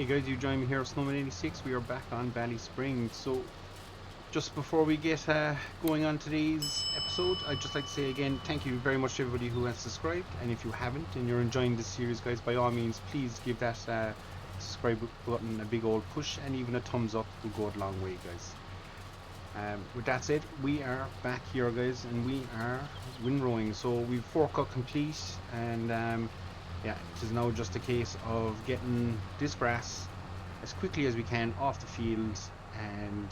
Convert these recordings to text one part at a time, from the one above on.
Hey guys, you join me here at Snowman86. We are back on Valley Springs. So, just before we get going on today's episode, I'd just like to say again, thank you very much to everybody who has subscribed. And if you haven't and you're enjoying this series, guys, by all means, please give that subscribe button a big old push, and even a thumbs up will go a long way, guys. With that said, we are back here, guys, and we are windrowing. So we've 4 cut complete, and yeah, it is now just a case of getting this grass as quickly as we can off the field, and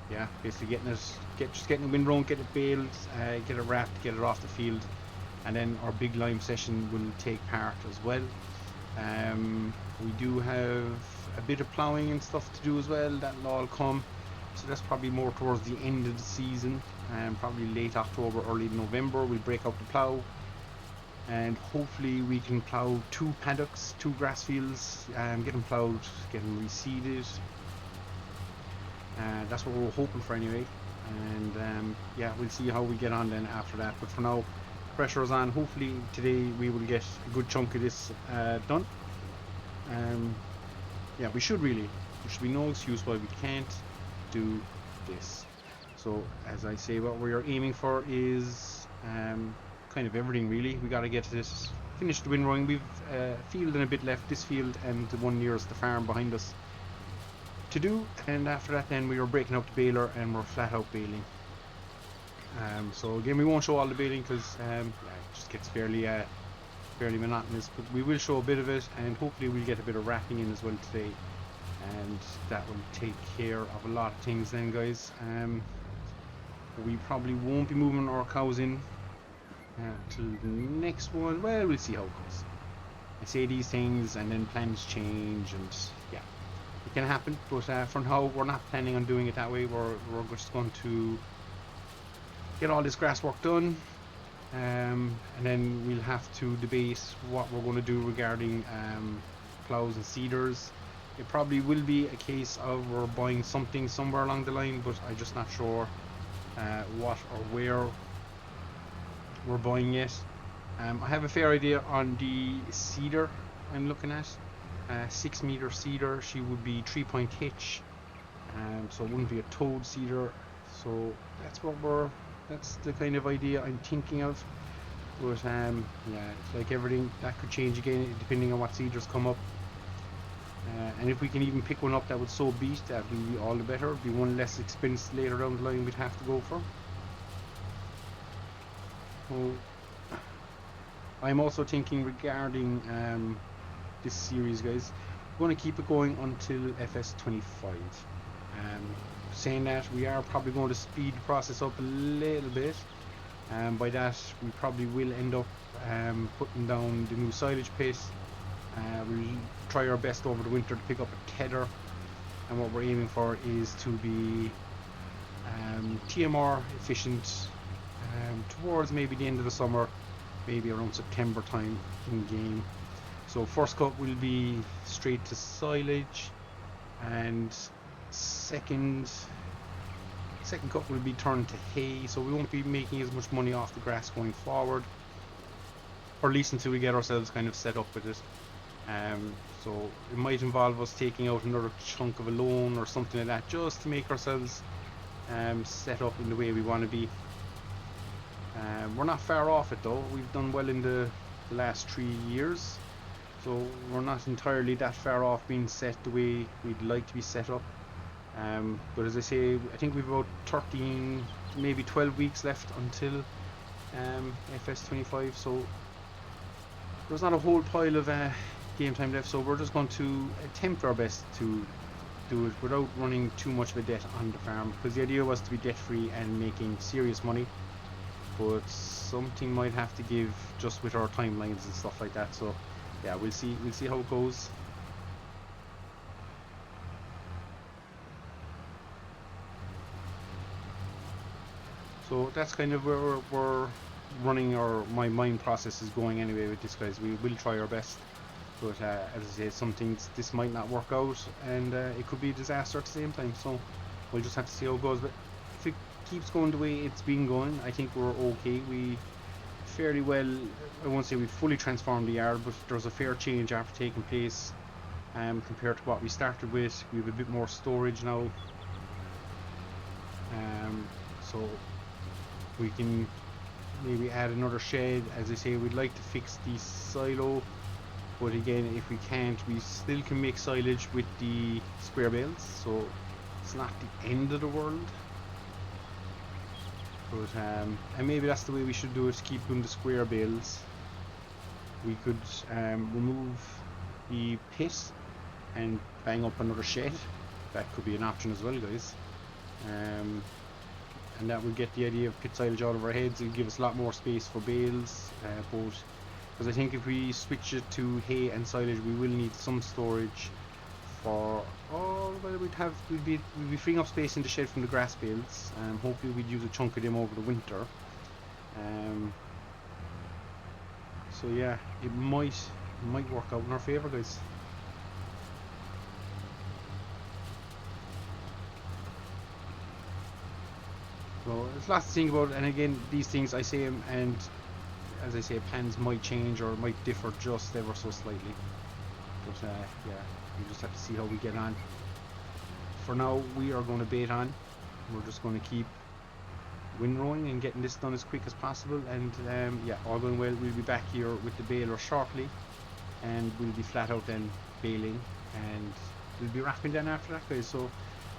yeah, basically getting it windrown, get it baled, get it wrapped, get it off the field, and then our big lime session will take part as well. We do have a bit of ploughing and stuff to do as well. That'll all come, so that's probably more towards the end of the season, probably late October, early November. We'll break up the plough, and hopefully we can plough 2 paddocks, 2 grass fields, get them ploughed, get them reseeded. That's what we're hoping for anyway, and yeah, we'll see how we get on then after that. But for now, pressure is on. Hopefully today we will get a good chunk of this done. Yeah, we should really, there should be no excuse why we can't do this. So as I say, what we are aiming for is kind of everything really. We got to get this finished, the windrowing. We've a field and a bit left, this field and the one nearest the farm behind us, to do, and after that then we are breaking up the baler and we're flat out baling. So again, we won't show all the baling because yeah, it just gets fairly monotonous, but we will show a bit of it, and hopefully we'll get a bit of wrapping in as well today, and that will take care of a lot of things then, guys. We probably won't be moving our cows in till the next one. Well, we'll see how it goes. I say these things and then plans change, and yeah, it can happen, but for now we're not planning on doing it that way. We're just going to get all this grass work done, and then we'll have to debate what we're going to do regarding plows and seeders. It probably will be a case of we're buying something somewhere along the line, but I'm just not sure what or where we're buying yet. I have a fair idea on the seeder I'm looking at. 6-meter seeder. She would be 3-point hitch, so it wouldn't be a towed seeder. So that's the kind of idea I'm thinking of. But yeah, it's like everything, that could change again depending on what seeders come up. And if we can even pick one up that would so beat, that would be all the better. It'd be one less expense later down the line we'd have to go for. So I'm also thinking regarding this series, guys, we're going to keep it going until FS25. Saying that, we are probably going to speed the process up a little bit, and by that we probably will end up putting down the new silage pit. We'll try our best over the winter to pick up a tether, and what we're aiming for is to be TMR efficient towards maybe the end of the summer, maybe around September time in game. So first cut will be straight to silage, and second cut will be turned to hay, so we won't be making as much money off the grass going forward, or at least until we get ourselves kind of set up with it. So it might involve us taking out another chunk of a loan or something like that, just to make ourselves set up in the way we want to be. We're not far off it though. We've done well in the last 3 years, so we're not entirely that far off being set the way we'd like to be set up. But as I say, I think we've about 13, maybe 12 weeks left until FS25, so there's not a whole pile of game time left, so we're just going to attempt our best to do it without running too much of a debt on the farm, because the idea was to be debt free and making serious money, but something might have to give just with our timelines and stuff like that. So yeah, we'll see how it goes. So that's kind of where we're running, or my mind process is going anyway with this, guys. We will try our best, but as I say, some things this might not work out, and it could be a disaster at the same time, so we'll just have to see how it goes. But if it keeps going the way it's been going, I think we're okay. We fairly well, I won't say we fully transformed the yard, but there's a fair change after taking place compared to what we started with. We have a bit more storage now, so we can maybe add another shed. As I say, we'd like to fix the silo, but again, if we can't, we still can make silage with the square bales, so it's not the end of the world. But and maybe that's the way we should do it, keep doing the square bales. We could remove the pit and bang up another shed. That could be an option as well, guys. And that would get the idea of pit silage out of our heads. It'll give us a lot more space for bales, because I think if we switch it to hay and silage, we will need some storage for. Oh, well, we'd be freeing up space in the shed from the grass bales. Hopefully, we'd use a chunk of them over the winter. So yeah, it might work out in our favour, guys. So there's lots to think about, and again, these things I say, and as I say, plans might change or might differ just ever so slightly. But yeah, we just have to see how we get on. For now, we are going to bait on. We're just going to keep windrowing and getting this done as quick as possible. And yeah, all going well, we'll be back here with the baler shortly, and we'll be flat out then baling, and we'll be wrapping then after that, guys. So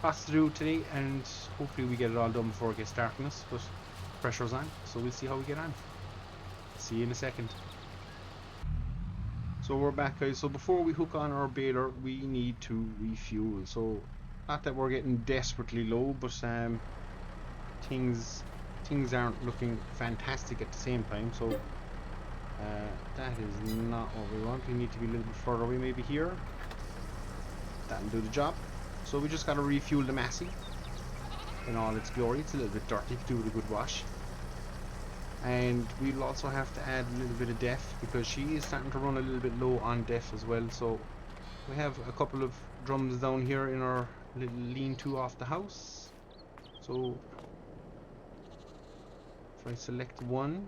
lots to do today, and hopefully we get it all done before it gets dark on us, but pressure's on, so we'll see how we get on. See you in a second. So we're back, guys. So before we hook on our baler, we need to refuel. So not that we're getting desperately low, but things aren't looking fantastic at the same time. So that is not what we want. We need to be a little bit further away, maybe here. That'll do the job. So we just got to refuel the Massey in all its glory. It's a little bit dirty, to do with a good wash. And we'll also have to add a little bit of DEF, because she is starting to run a little bit low on DEF as well. So we have a couple of drums down here in our little lean-to off the house. So if I select one,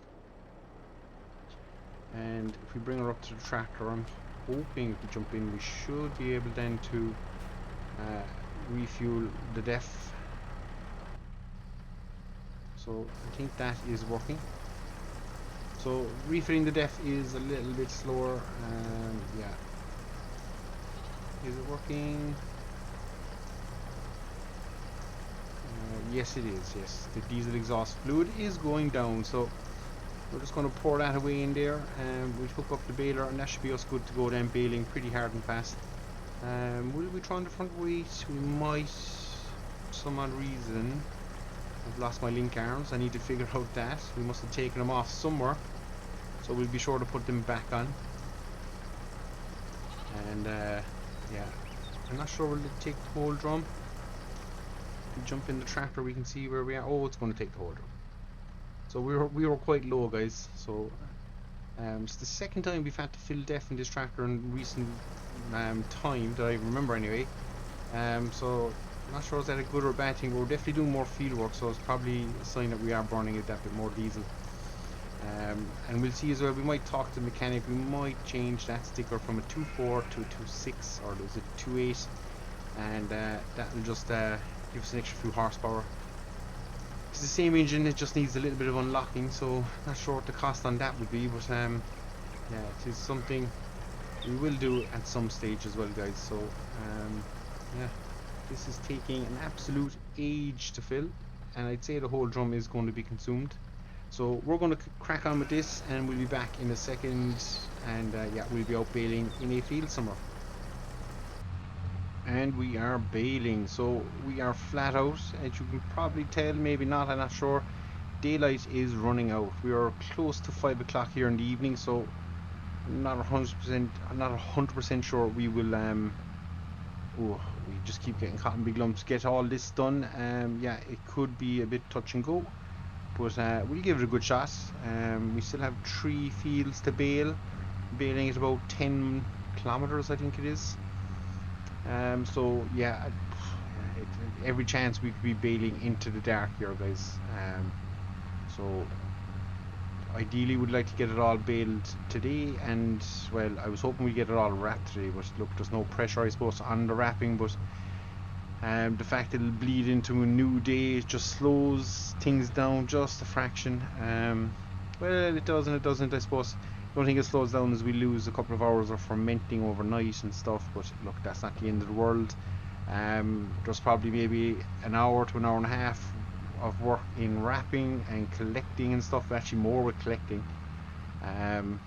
and if we bring her up to the tractor, I'm hoping if we jump in, we should be able then to refuel the DEF. So I think that is working. So refilling the DEF is a little bit slower. Yeah. Is it working? Yes, it is. Yes, the diesel exhaust fluid is going down. So we're just going to pour that away in there, and we'll hook up the baler, and that should be us good to go then, baling pretty hard and fast. Will we try on the front weight? We might, for some odd reason. I've lost my link arms. I need to figure out that. We must have taken them off somewhere, so we'll be sure to put them back on. And yeah, I'm not sure will it take the whole drum. If we jump in the tractor, we can see where we are. Oh, it's going to take the whole drum. So we were quite low, guys. So it's the second time we've had to fill DEF in this tractor in recent time that I remember, anyway. So I'm not sure is that a good or a bad thing, but we're definitely doing more field work, so it's probably a sign that we are burning it that bit more diesel. And we'll see as well, we might talk to the mechanic, we might change that sticker from a 2.4 to a 2.6, or there's a 2.8, and that'll just give us an extra few horsepower. It's the same engine, it just needs a little bit of unlocking, so not sure what the cost on that would be, but yeah, it is something we will do at some stage as well, guys. So yeah, this is taking an absolute age to fill, and I'd say the whole drum is going to be consumed. So we're going to crack on with this, and we'll be back in a second, and yeah, we'll be out baling in a field somewhere. And we are baling, so we are flat out, as you can probably tell, maybe not, I'm not sure. Daylight is running out. We are close to 5 o'clock here in the evening, so I'm not 100% sure we will oh, we just keep getting caught in big lumps. Get all this done. Yeah, it could be a bit touch and go, but we'll give it a good shot. We still have 3 fields to bale, baling at about 10 kilometers, I think it is. So yeah, every chance we could be bailing into the dark here, guys. So ideally would like to get it all baled today, and well, I was hoping we'd get it all wrapped today, but look, there's no pressure I suppose on the wrapping, but the fact that it'll bleed into a new day just slows things down just a fraction. Well, it does and it doesn't, I suppose. The only thing it slows down is we lose a couple of hours of fermenting overnight and stuff, but look, that's not the end of the world. There's probably maybe an hour to an hour and a half of work in wrapping and collecting and stuff, actually more with collecting.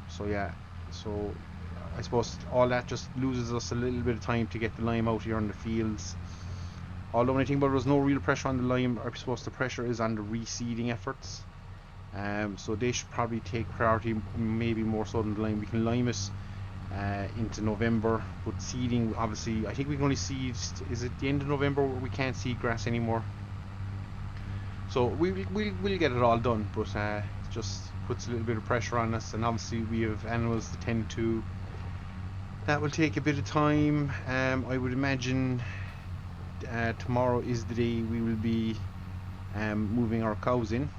So yeah, so I suppose all that just loses us a little bit of time to get the lime out here in the fields. Although when I think about it, there's no real pressure on the lime. I suppose the pressure is on the reseeding efforts. So they should probably take priority, maybe more so than the lime. We can lime it into November, but seeding, obviously, I think we can only seed, is it the end of November where we can't seed grass anymore? So we'll get it all done, but it just puts a little bit of pressure on us, and obviously we have animals that tend to, that will take a bit of time. I would imagine tomorrow is the day we will be moving our cows in.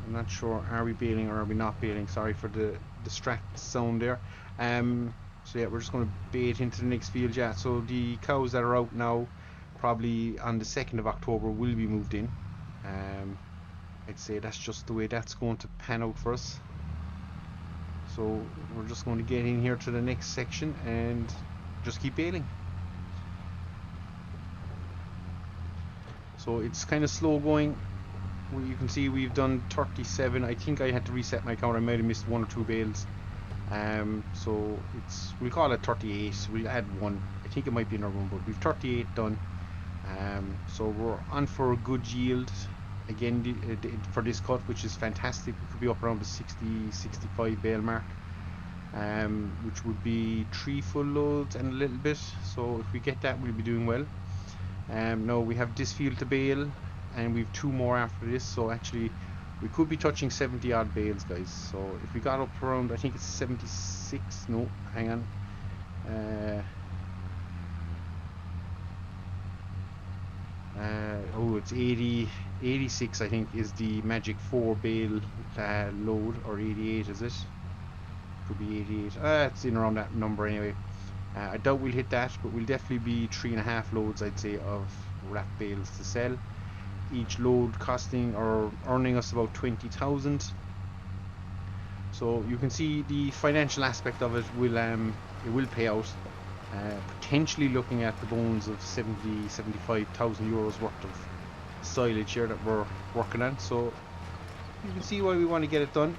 I'm not sure, are we baling or are we not baling? Sorry for the distract sound there. So yeah, we're just going to bait into the next field. Yeah, so the cows that are out now, probably on the 2nd of October, will be moved in. I'd say that's just the way that's going to pan out for us. So we're just going to get in here to the next section and just keep baling. So it's kind of slow going. You can see we've done 37. I think I had to reset my count. I might have missed 1 or 2 bales. So we'll call it 38. We'll add 1. I think it might be another one, but we've 38 done. So we're on for a good yield again for this cut, which is fantastic. We could be up around the 60-65 bale mark, which would be 3 full loads and a little bit. So if we get that, we'll be doing well. Now we have this field to bale, and we've 2 more after this, so actually we could be touching 70 odd bales, guys. So if we got up around, I think it's 76, no, hang on, oh, it's 86 I think is the magic 4 bale load, or 88 is it? Could be 88, it's in around that number anyway. I doubt we'll hit that, but we'll definitely be 3.5 loads, I'd say, of wrap bales to sell. Each load costing or earning us about 20,000. So you can see the financial aspect of it will pay out. Potentially looking at the bones of 75,000 euros worth of silage here that we're working on. So you can see why we want to get it done.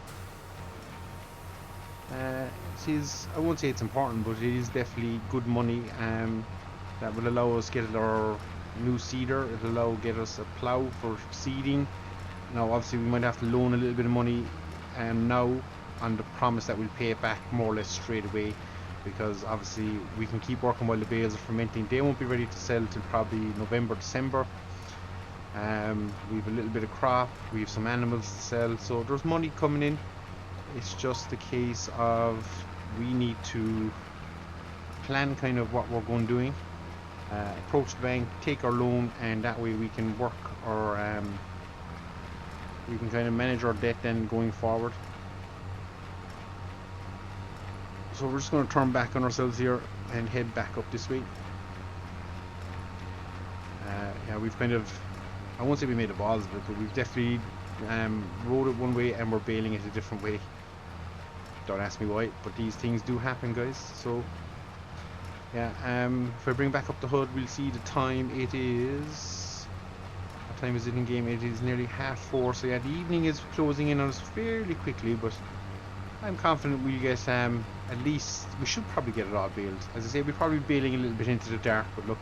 I won't say it's important, but it is definitely good money. That will allow us get our new seeder. It'll get us a plough for seeding. Now obviously we might have to loan a little bit of money now, on the promise that we'll pay it back more or less straight away, because obviously we can keep working while the bales are fermenting. They won't be ready to sell till probably November, December. We have a little bit of crop, we have some animals to sell, so there's money coming in. It's just a case of we need to plan kind of what we're going doing. Approach the bank, take our loan, and that way we can work, or we can kind of manage our debt then going forward. So we're just going to turn back on ourselves here and head back up this way. Yeah, we've kind of, I won't say we made a balls of it, but we've definitely rode it one way and we're bailing it a different way. Don't ask me why, but these things do happen, guys. So yeah, if I bring back up the HUD, we'll see the time. It is, what time is it in game? It is nearly 4:30. So yeah, the evening is closing in on us fairly quickly, but I'm confident we'll get at least, we should probably get it all baled. As I say, we're probably bailing a little bit into the dark, but look,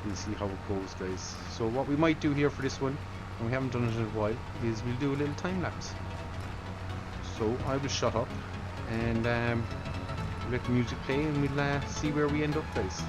we'll see how it goes, guys. So what we might do here for this one, and we haven't done it in a while, is we'll do a little time lapse. So I will shut up and let the music play, and we'll see where we end up, guys.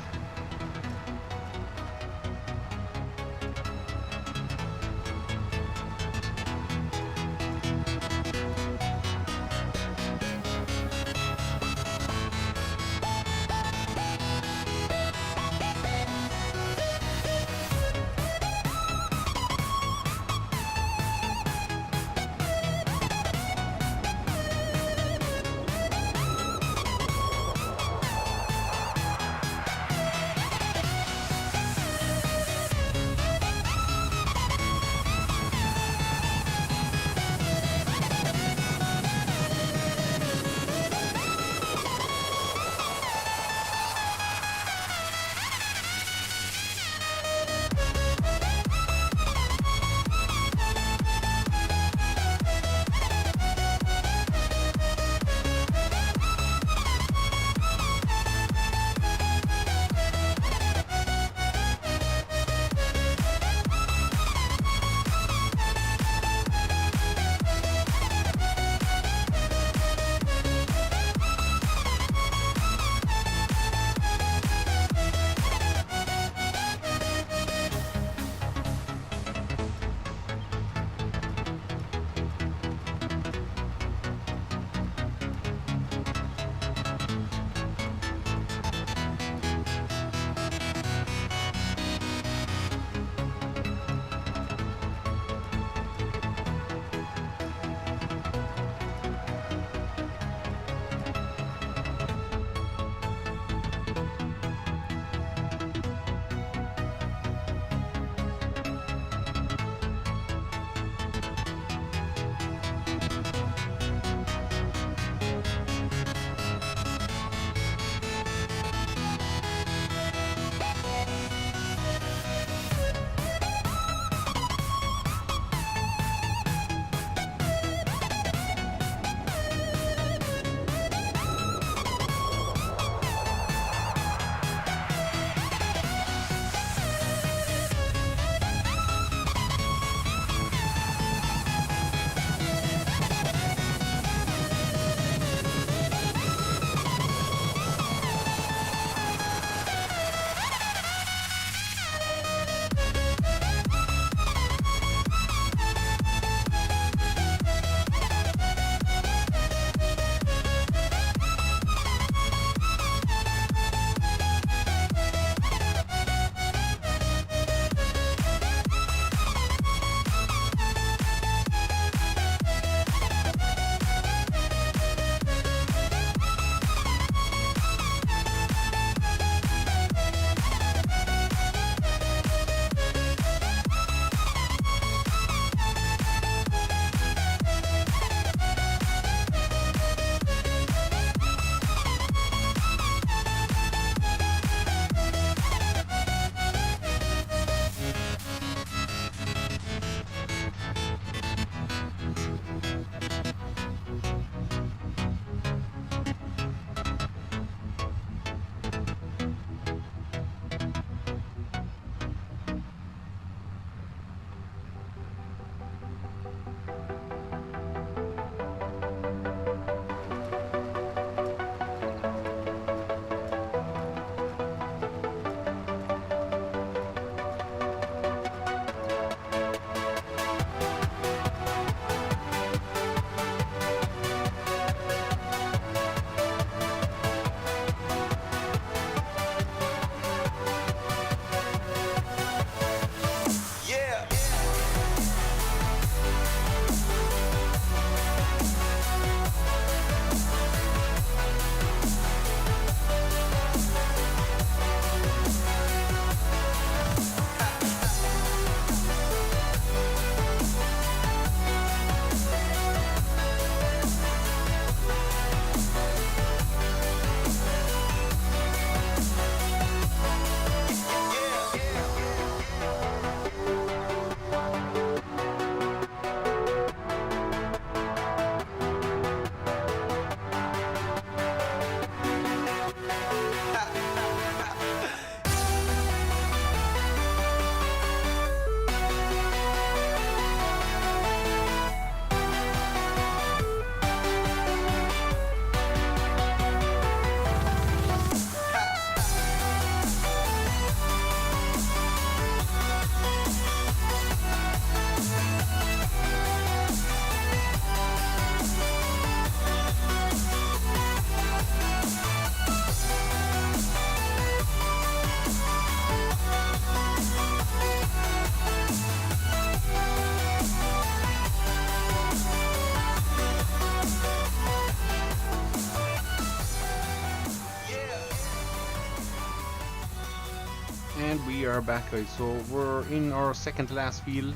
we are back, guys. So we're in our second to last field.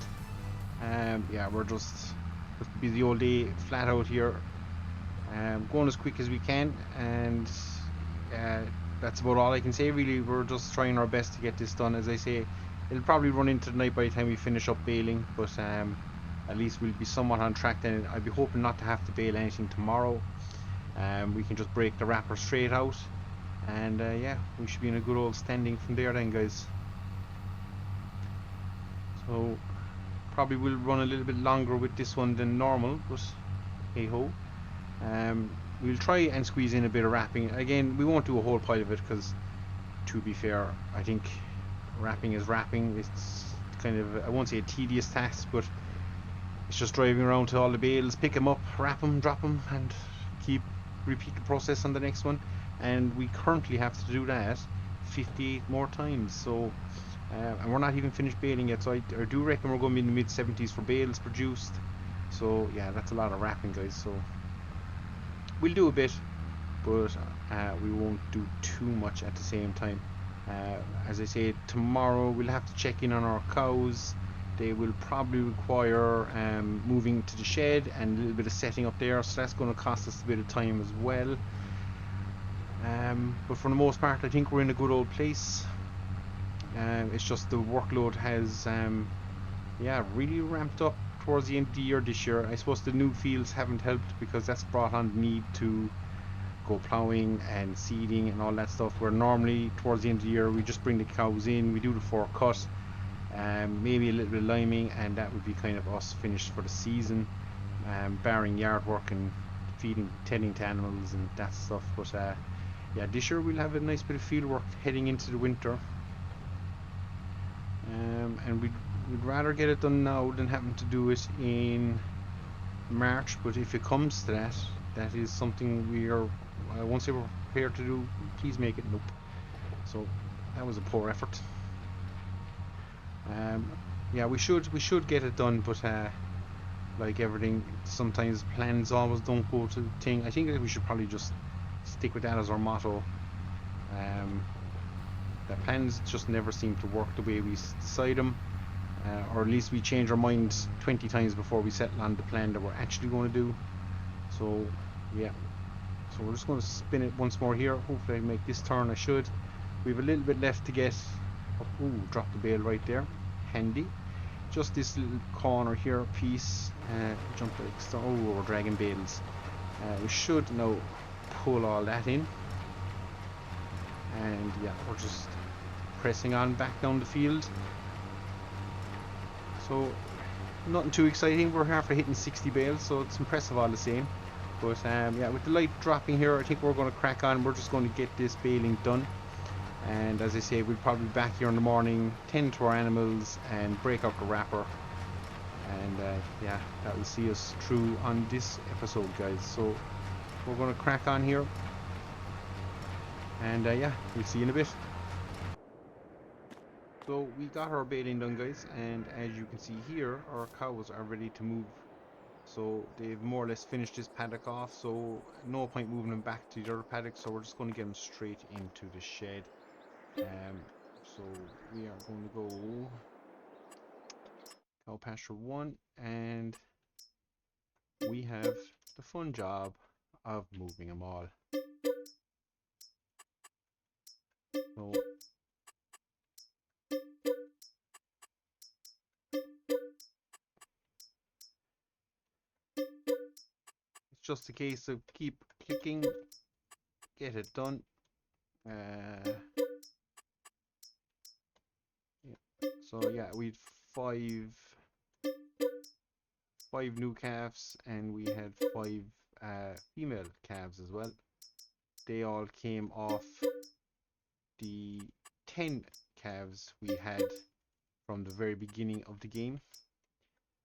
Yeah, we're just busy all day, flat out here. Going as quick as we can, and that's about all I can say. Really, we're just trying our best to get this done. As I say, it'll probably run into the night by the time we finish up baling, but at least we'll be somewhat on track then. I'll be hoping not to have to bale anything tomorrow. We can just break the wrapper straight out, and yeah, we should be in a good old standing from there then, guys. So probably will run a little bit longer with this one than normal, but hey ho. We'll try and squeeze in a bit of wrapping. Again, we won't do a whole pile of it because, to be fair, I think wrapping is wrapping. It's kind of, I won't say a tedious task, but it's just driving around to all the bales, pick them up, wrap them, drop them, and repeat the process on the next one. And we currently have to do that 58 more times. So, and we're not even finished baling yet. So I do reckon we're going to be in the mid 70s for bales produced. So yeah, that's a lot of wrapping, guys. So we'll do a bit, but we won't do too much at the same time. As I say, tomorrow we'll have to check in on our cows. They will probably require moving to the shed and a little bit of setting up there, so that's going to cost us a bit of time as well. But for the most part, I think we're in a good old place. It's just the workload has yeah, really ramped up towards the end of the year this year. I suppose the new fields haven't helped because that's brought on the need to go ploughing and seeding and all that stuff, where normally towards the end of the year we just bring the cows in, we do the forecut, maybe a little bit of liming, and that would be kind of us finished for the season, barring yard work and feeding, tending to animals and that stuff. But yeah, this year we'll have a nice bit of field work heading into the winter, and we'd rather get it done now than having to do it in March. But if it comes to that, that is something we are, I won't say we're prepared to do. Please make it nope. So that was a poor effort. Yeah, we should get it done, but like everything, sometimes plans always don't go to the thing. I think that we should probably just stick with that as our motto. That plans just never seem to work the way we decide them, or at least we change our minds 20 times before we settle on the plan that we're actually going to do. So yeah, so we're just going to spin it once more here. Hopefully I make this turn. I should. We have a little bit left to get up. Ooh, drop the bale right there, handy. Just this little corner here piece, jump like, oh, we're dragging bales. We should now pull all that in, and yeah, we're just pressing on back down the field. So nothing too exciting. We're halfway hitting 60 bales, so it's impressive all the same. But yeah, with the light dropping here, I think we're going to crack on. We're just going to get this baling done, and as I say, we'll probably be back here in the morning, tend to our animals and break up the wrapper, and yeah, that will see us through on this episode, guys. So we're going to crack on here, and yeah, we'll see you in a bit. So we got our baling done, guys, and as you can see here, our cows are ready to move. So they've more or less finished this paddock off, so no point moving them back to the other paddock, so we're just going to get them straight into the shed. So we are going to go cow pasture 1, and we have the fun job of moving them all. So it's just a case of keep clicking, get it done. Yeah. So yeah, we'd five new calves, and we had 5 female calves as well. They all came off the 10 calves we had from the very beginning of the game.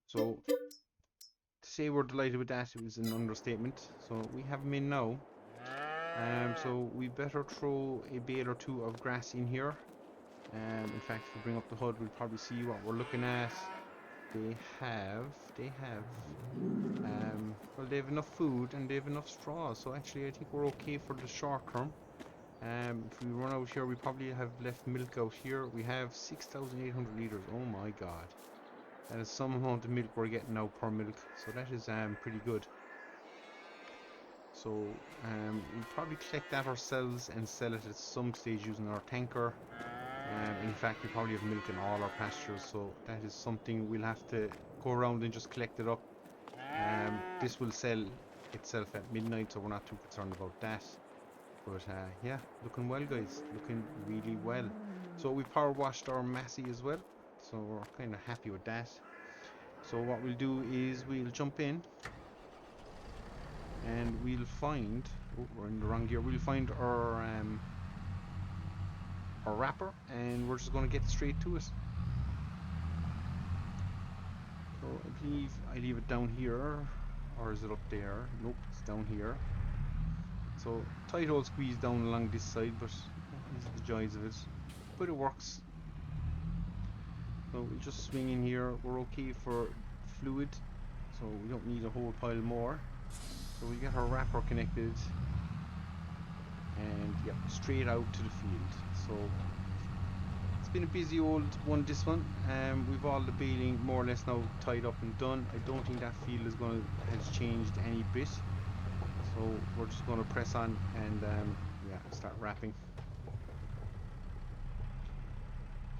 So to say we're delighted with that, it was an understatement. So we have them in now. So we better throw a bale or two of grass in here. In fact, if we bring up the HUD, we'll probably see what we're looking at. They have well, they have enough food and they have enough straw, so actually I think we're okay for the short term. If we run out here, we probably have left milk out here. We have 6,800 liters. Oh my god. That is some amount of milk we're getting now per milk. So that is pretty good. So we'll probably collect that ourselves and sell it at some stage using our tanker. In fact, we probably have milk in all our pastures, so that is something we'll have to go around and just collect it up. This will sell itself at midnight, so we're not too concerned about that. But yeah, looking well, guys. Looking really well. So we power washed our Massey as well, so we're kind of happy with that. So what we'll do is we'll jump in and we'll find, oh, we're in the wrong gear, we'll find our wrapper, and we're just going to get straight to it. So I believe I leave it down here, or is it up there? Nope, it's down here. So tight hole squeeze down along this side, but these are the joys of it. But it works. So we'll just swing in here. We're okay for fluid, so we don't need a whole pile more. So we get our wrapper connected, and yep, straight out to the field. So it's been a busy old one, this one. We've all the baling more or less now tied up and done. I don't think that field has changed any bit. So we're just going to press on and yeah, start wrapping.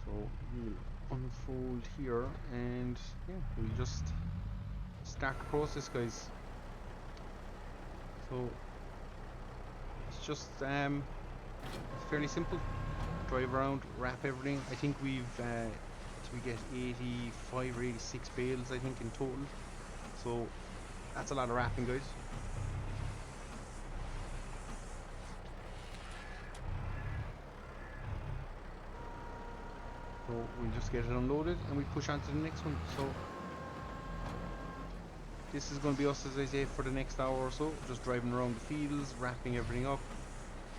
So we'll unfold here and yeah, we'll just start the process, guys. So it's just fairly simple. Drive around, wrap everything. I think we get 85 or 86 bales, I think, in total. So that's a lot of wrapping, guys. So we'll just get it unloaded and we push on to the next one. So this is going to be us, as I say, for the next hour or so, just driving around the fields, wrapping everything up,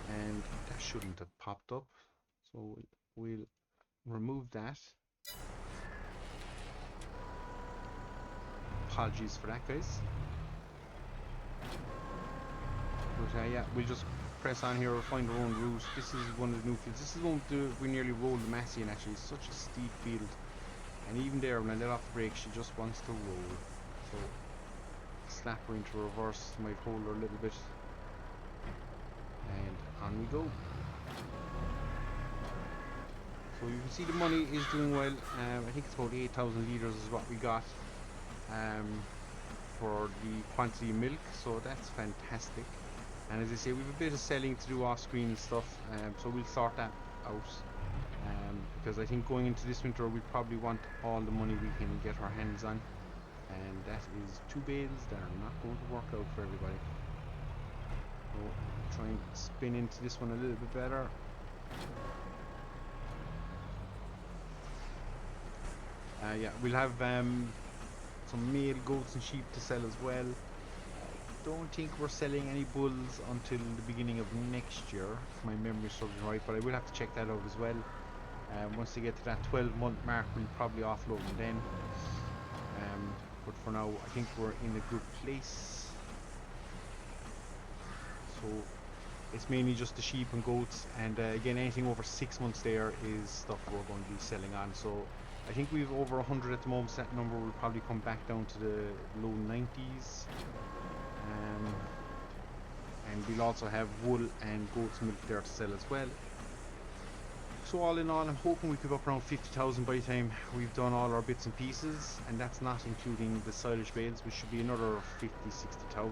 and that shouldn't have popped up. So we'll remove that. Apologies for that, guys. But yeah, we'll just press on here, find our own route. This is one of the new fields. This is one we nearly rolled the Massey in, actually. It's such a steep field. And even there, when I let off the brake, she just wants to roll. So slap her into reverse, might hold her a little bit. And on we go. So you can see the money is doing well. I think it's about 8,000 litres is what we got for the quantity of milk. So that's fantastic. And as I say, we have a bit of selling to do off screen and stuff, so we'll sort that out, because I think going into this winter we probably want all the money we can get our hands on, and that is 2 bales that are not going to work out for everybody. So try and spin into this one a little bit better. Yeah, we'll have some male goats and sheep to sell as well. Don't think we're selling any bulls until the beginning of next year, if my memory serves me right, but I will have to check that out as well. Once they get to that 12-month mark, we'll probably offload them then. But for now, I think we're in a good place. So it's mainly just the sheep and goats, and again, anything over 6 months there is stuff we're going to be selling on. So I think we've over 100 at the moment. That number will probably come back down to the low 90s. And we'll also have wool and goat's milk there to sell as well. So all in all, I'm hoping we could go up around 50,000 by the time we've done all our bits and pieces, and that's not including the silage bales, which should be another 50,000-60,000.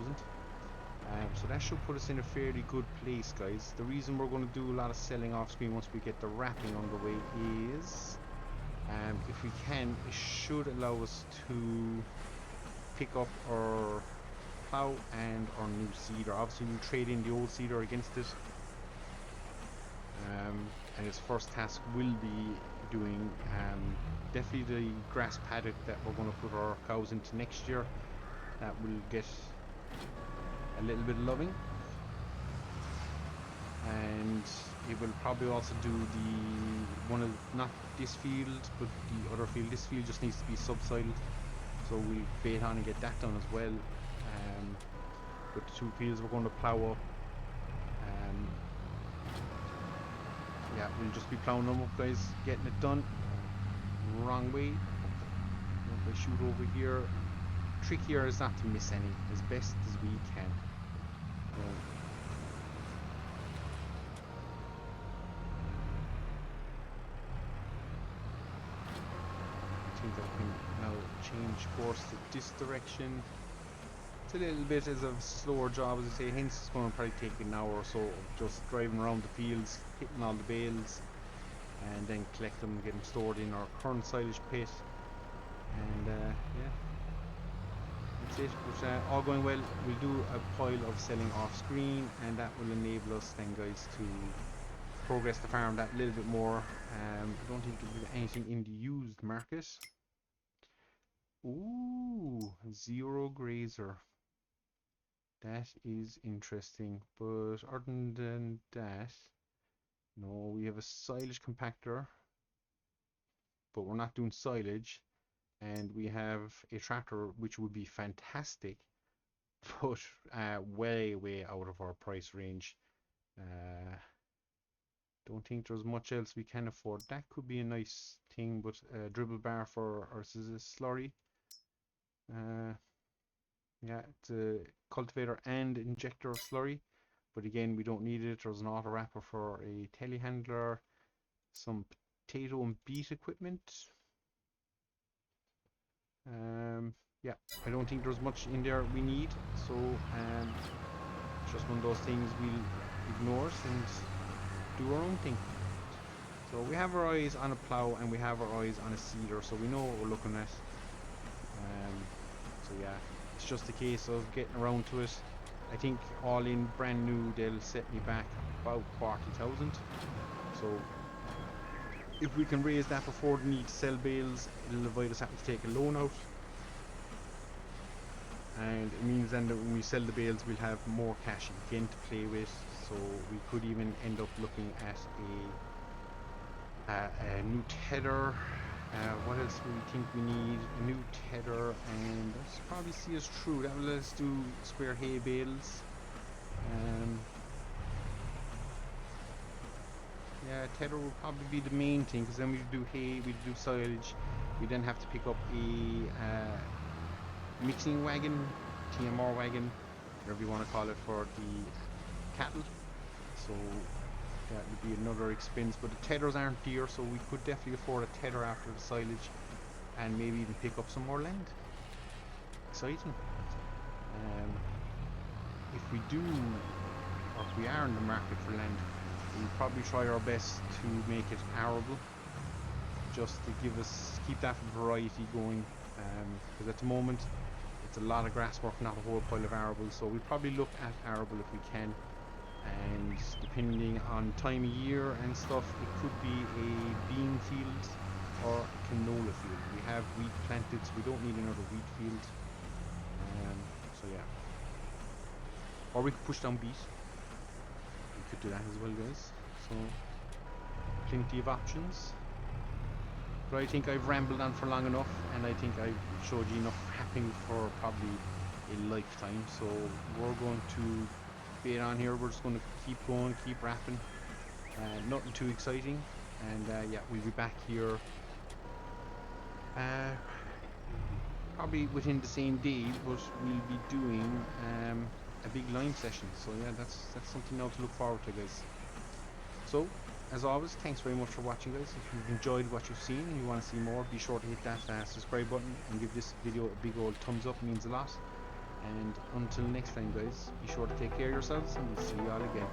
So that should put us in a fairly good place, guys. The reason we're going to do a lot of selling off screen once we get the wrapping underway is, if we can, it should allow us to pick up our plow and our new seeder. Obviously we'll trade in the old seeder against it, and its first task will be doing definitely the grass paddock that we're going to put our cows into next year. That will get a little bit of loving, and it will probably also do not this field but the other field. This field just needs to be subsoiled, so we'll bait on and get that done as well. But the 2 fields we're going to plough up. yeah, we'll just be plowing them up, guys, getting it done. Wrong way. If I shoot over here, trick here is not to miss any, as best as we can. I think I can now change course to this direction. It's a little bit as a slower job, as I say, hence it's going to probably take an hour or so of just driving around the fields, hitting all the bales, and then collect them and get them stored in our current silage pit. And yeah, that's it. But all going well, we'll do a pile of selling off screen, and that will enable us then, guys, to progress the farm that little bit more. I don't think there'll be anything in the used market. Ooh, zero grazer. That is interesting, but other than that, no, we have a silage compactor, but we're not doing silage, and we have a tractor which would be fantastic, but way out of our price range. Don't think there's much else we can afford. That could be a nice thing, but dribble bar for our slurry. Yeah, it's a cultivator and injector of slurry, but again, we don't need it. There's an auto wrapper for a telehandler, some potato and beet equipment. Yeah, I don't think there's much in there we need, so it's just one of those things we'll ignore and do our own thing. So we have our eyes on a plow and we have our eyes on a seeder, so we know what we're looking at. So yeah, it's just a case of getting around to it. I think all in brand new they'll set me back about 40,000. So if we can raise that before the need to sell bales, it'll avoid us having to take a loan out. And it means then that when we sell the bales, we'll have more cash again to play with. So we could even end up looking at a new tether. What else do we think we need? A new tether, and let's probably see us through. That will let us do square hay bales. Yeah, tether will probably be the main thing, because then we do hay, we do silage. We then have to pick up a mixing wagon, TMR wagon, whatever you want to call it, for the cattle. So that would be another expense, but the tethers aren't dear, so we could definitely afford a tether after the silage, and maybe even pick up some more land. Exciting. If we do, or if we are in the market for land, we'll probably try our best to make it arable, just to keep that variety going, because at the moment it's a lot of grass work, not a whole pile of arable. So we'll probably look at arable if we can, and depending on time of year and stuff, it could be a bean field or a canola field. We have wheat planted, so we don't need another wheat field. So yeah, or we could push down beet. We could do that as well, guys. So plenty of options. But I think I've rambled on for long enough, and I think I've showed you enough wrapping for probably a lifetime. So we're going to bait on here. We're just going to keep going, keep wrapping. Nothing too exciting, and yeah, we'll be back here probably within the same day, but we'll be doing a big line session. So yeah, that's something now to look forward to, guys. So as always, thanks very much for watching, guys. If you've enjoyed what you've seen and you want to see more, be sure to hit that subscribe button and give this video a big old thumbs up. It means a lot. And until next time, guys, be sure to take care of yourselves, and we'll see you all again.